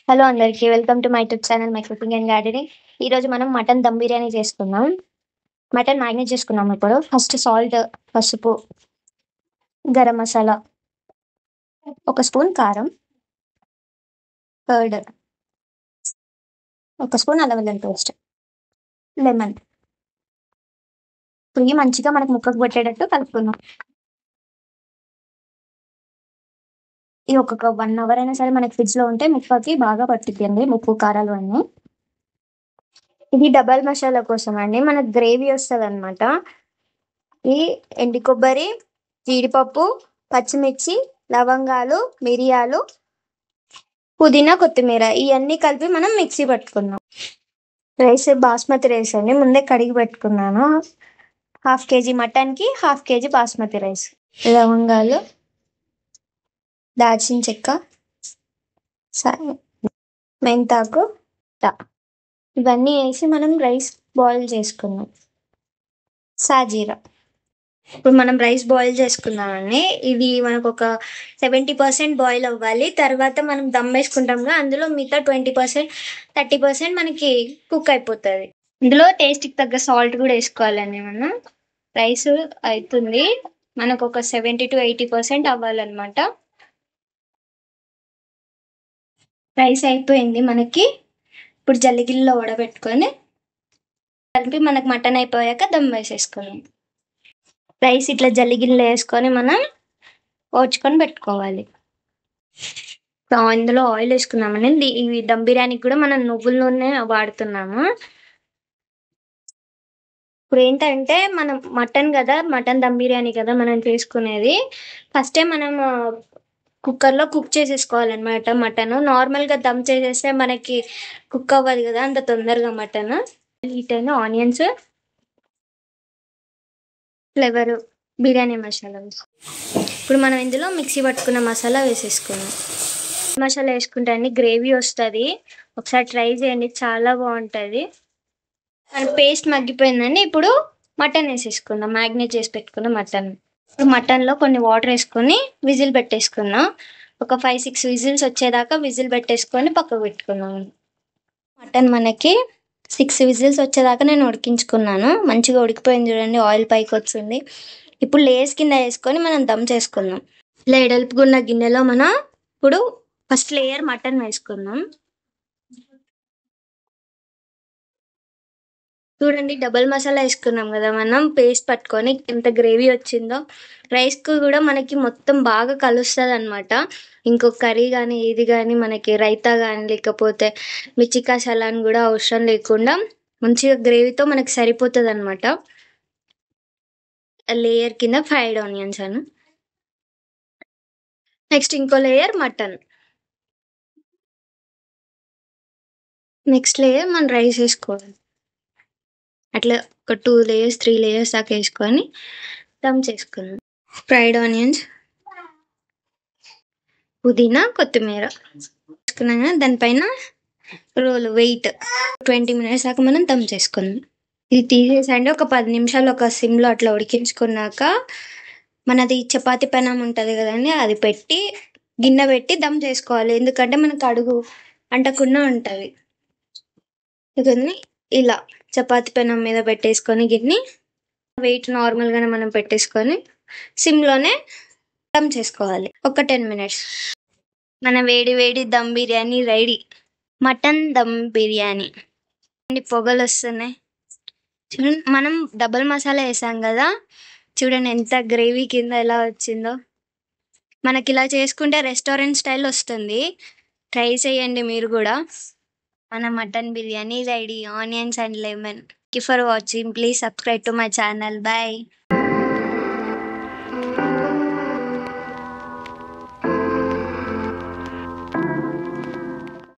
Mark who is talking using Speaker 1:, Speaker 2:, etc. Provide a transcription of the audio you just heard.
Speaker 1: Hello అందరికీ welcome to my YouTube channel my cooking and gardening. ఈరోజు మనం mutton dum biryani చేసుకుందాం. మటన్ మ్యారినేట్ చేసుకున్నాం. ఇప్పుడు ఫస్ట్ సాల్ట్, పసుపు, గరం మసాలా, ఒక స్పూన్ కారం, కర్డ్, ఒక స్పూన్ అల్లం వెల్లుల్లి పేస్ట్, లెమన్. ఇప్పుడు మంచిగా మనకు ముక్కకు పెట్టేటట్టు కలుపుకుందాం. ఇది ఒక 1 అవర్ అయినా సరే మనకి ఫ్రిడ్జ్ లో ఉంటే ముక్కకి బాగా పట్టుద్దండి, ఉప్పు కారాలు అన్నీ. ఇది డబల్ మసాలా కోసం అండి, మనకు గ్రేవీ వస్తుంది అనమాట. ఈ ఎండు కొబ్బరి, జీడిపప్పు, పచ్చిమిర్చి, లవంగాలు, మిరియాలు, పుదీనా, కొత్తిమీర ఇవన్నీ కలిపి మనం మిక్సీ పట్టుకుందాం. రైస్ బాస్మతి రైస్ అండి, ముందే కడిగి పెట్టుకున్నాను. 1/2 kg మటన్కి 1/2 kg బాస్మతి రైస్. లవంగాలు, దాల్చిన చెక్క, మెంతాకు, ఇవన్నీ వేసి మనం రైస్ బాయిల్ చేసుకుందాం. సాజీరా. ఇప్పుడు మనం రైస్ బాయిల్ చేసుకుందామండి. ఇది మనకు ఒక 70% బాయిల్ అవ్వాలి. తర్వాత మనం దమ్ వేసుకుంటాంగా, అందులో మిగతా 20%, 30% మనకి కుక్ అయిపోతుంది. ఇందులో టేస్ట్కి తగ్గ సాల్ట్ కూడా వేసుకోవాలండి. మనం రైస్ అవుతుంది, మనకు ఒక 70 to 80% అవ్వాలన్నమాట. రైస్ అయిపోయింది మనకి. ఇప్పుడు జల్లిగిల్లో వడబెట్టుకొని కలిపి మనకు మటన్ అయిపోయాక దమ్ వేసేసుకోవాలి. రైస్ ఇట్లా జల్లిగిల్లో వేసుకొని మనం ఓచుకొని పెట్టుకోవాలి. ఇందులో ఆయిల్ వేసుకున్నామండి. ఇవి దమ్ బిర్యానీకి కూడా మనం నువ్వుల నూనె వాడుతున్నాము. ఇప్పుడు ఏంటంటే మనం మటన్ కదా, మటన్ దమ్ బిర్యానీ కదా మనం చేసుకునేది. ఫస్టే మనం కుక్కర్లో కుక్ చేసేసుకోవాలన్నమాట. మటన్ నార్మల్గా దమ్ చేసేస్తే మనకి కుక్ అవ్వదు కదా అంత తొందరగా మటన్. హీట్ అయిన ఆనియన్స్, ఫ్లేవర్, బిర్యానీ మసాలా. ఇప్పుడు మనం ఇందులో మిక్సీ పట్టుకున్న మసాలా వేసేసుకున్నాం. మసాలా వేసుకుంటే అన్ని గ్రేవీ వస్తుంది. ఒకసారి ట్రై చేయండి, చాలా బాగుంటుంది. మన పేస్ట్ మగ్గిపోయిందండి. ఇప్పుడు మటన్ వేసేసుకుందాం, మ్యాగ్నేట్ చేసి పెట్టుకున్న మటన్. ఇప్పుడు మటన్లో కొన్ని వాటర్ వేసుకొని విజిల్ పెట్టేసుకుందాం. ఒక 5-6 విజిల్స్ వచ్చేదాకా విజిల్ పెట్టేసుకొని పక్కకు పెట్టుకుందాం. మటన్ మనకి 6 విజిల్స్ వచ్చేదాకా నేను ఉడికించుకున్నాను. మంచిగా ఉడికిపోయింది చూడండి, ఆయిల్ పైకి వచ్చింది. ఇప్పుడు లేయర్స్ కింద వేసుకొని మనం దమ్ చేసుకుందాం. ఇలా ఎడల్పుకున్న గిన్నెలో మనం ఇప్పుడు ఫస్ట్ లేయర్ మటన్ వేసుకుందాం. చూడండి, డబల్ మసాలా వేసుకున్నాం కదా మనం, పేస్ట్ పట్టుకొని ఎంత గ్రేవీ వచ్చిందో. రైస్కు కూడా మనకి మొత్తం బాగా కలుస్తుంది అనమాట. ఇంకొక కర్రీ కానీ ఇది కానీ మనకి రైతా కానీ లేకపోతే మిర్చికా సలాన్ కూడా అవసరం లేకుండా మంచిగా గ్రేవీతో మనకి సరిపోతుంది అనమాట. లేయర్ కింద ఫ్రైడ్ ఆనియన్స్ అను, నెక్స్ట్ ఇంకో లేయర్ మటన్, నెక్స్ట్ లేయర్ మనం రైస్ వేసుకోవాలి. అట్లా ఒక 2 లేయర్స్ 3 లేయర్స్ దాకా వేసుకొని దమ్ చేసుకుందాం. ఫ్రైడ్ ఆనియన్స్, పుదీనా, కొత్తిమీర వేసుకున్నాం కదా, దానిపైన రోల్ వెయిట్ 20 minutes దాకా మనం దమ్ చేసుకుందాం. ఇది తీసేసండి, ఒక 10 నిమిషాలు ఒక సిమ్లో అట్లా ఉడికించుకున్నాక మనది చపాతి పెనం ఉంటుంది కదండి, అది పెట్టి గిన్నె పెట్టి దమ్ చేసుకోవాలి. ఎందుకంటే మనకు అడుగు అంటకుండా ఉంటుంది. ఇదని ఇలా చపాతి పెనం మీద పెట్టేసుకొని గిన్నె వెయిట్ నార్మల్గానే మనం పెట్టేసుకొని సిమ్లోనే దమ్ చేసుకోవాలి ఒక 10 minutes. మన వేడి వేడి దమ్ బిర్యానీ రెడీ. మటన్ దమ్ బిర్యానీ. పొగలు వస్తున్నాయి చూడండి. మనం డబల్ మసాలా వేసాం కదా, చూడండి ఎంత గ్రేవీ కింద ఎలా వచ్చిందో. మనకి ఇలా చేసుకుంటే రెస్టారెంట్ స్టైల్ వస్తుంది. ట్రై చేయండి మీరు కూడా. మన mutton biryani ready, onions and lemon. Thank you for watching. Please subscribe to my channel. Bye.